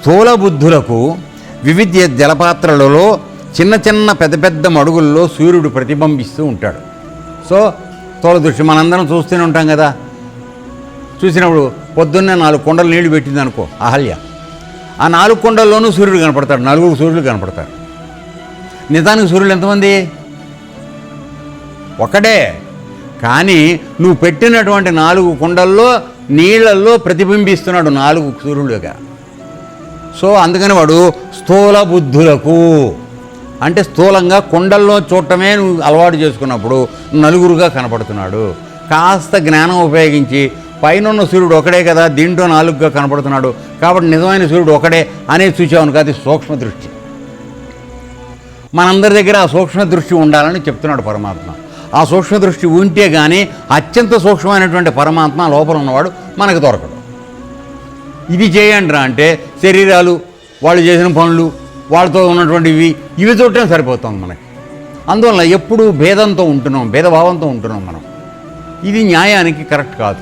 స్థూల బుద్ధులకు వివిధ జలపాత్రలలో చిన్న చిన్న పెద్ద పెద్ద మడుగుల్లో సూర్యుడు ప్రతిబింబిస్తూ ఉంటాడు. సో స్థూల దృష్టి మనందరం చూస్తూనే ఉంటాం కదా. చూసినప్పుడు పొద్దున్నే 4 కుండలు నీళ్లు పెట్టింది అనుకో అహల్య, ఆ 4 కుండల్లోనూ సూర్యుడు కనపడతాడు, 4 సూర్యుడు కనపడతాడు. నిజానికి సూర్యుడు ఎంతమంది? ఒకడే. కానీ నువ్వు పెట్టినటువంటి 4 కుండల్లో నీళ్లలో ప్రతిబింబిస్తున్నాడు 4 సూర్యుడుగా. సో అందుకని వాడు స్థూల బుద్ధులకు, అంటే స్థూలంగా కుండల్లో చూడటమే నువ్వు అలవాటు చేసుకున్నప్పుడు నలుగురుగా కనపడుతున్నాడు. కాస్త జ్ఞానం ఉపయోగించి పైన సూర్యుడు ఒకడే కదా, దీంట్లో 4గా కనపడుతున్నాడు కాబట్టి నిజమైన సూర్యుడు ఒకడే అనేది చూసావును కాదు, సూక్ష్మ దృష్టి. మనందరి దగ్గర ఆ సూక్ష్మ దృష్టి ఉండాలని చెప్తున్నాడు పరమాత్మ. ఆ సూక్ష్మ దృష్టి ఉంటే కానీ అత్యంత సూక్ష్మమైనటువంటి పరమాత్మ లోపల ఉన్నవాడు మనకు దొరకడు. ఇది చేయండి రా అంటే శరీరాలు, వాళ్ళు చేసిన పనులు, వాళ్ళతో ఉన్నటువంటివి ఇవి చూడటం సరిపోతుంది మనకి. అందువల్ల ఎప్పుడూ భేదంతో ఉంటున్నాం, భేదభావంతో ఉంటున్నాం మనం. ఇది న్యాయానికి కరెక్ట్ కాదు.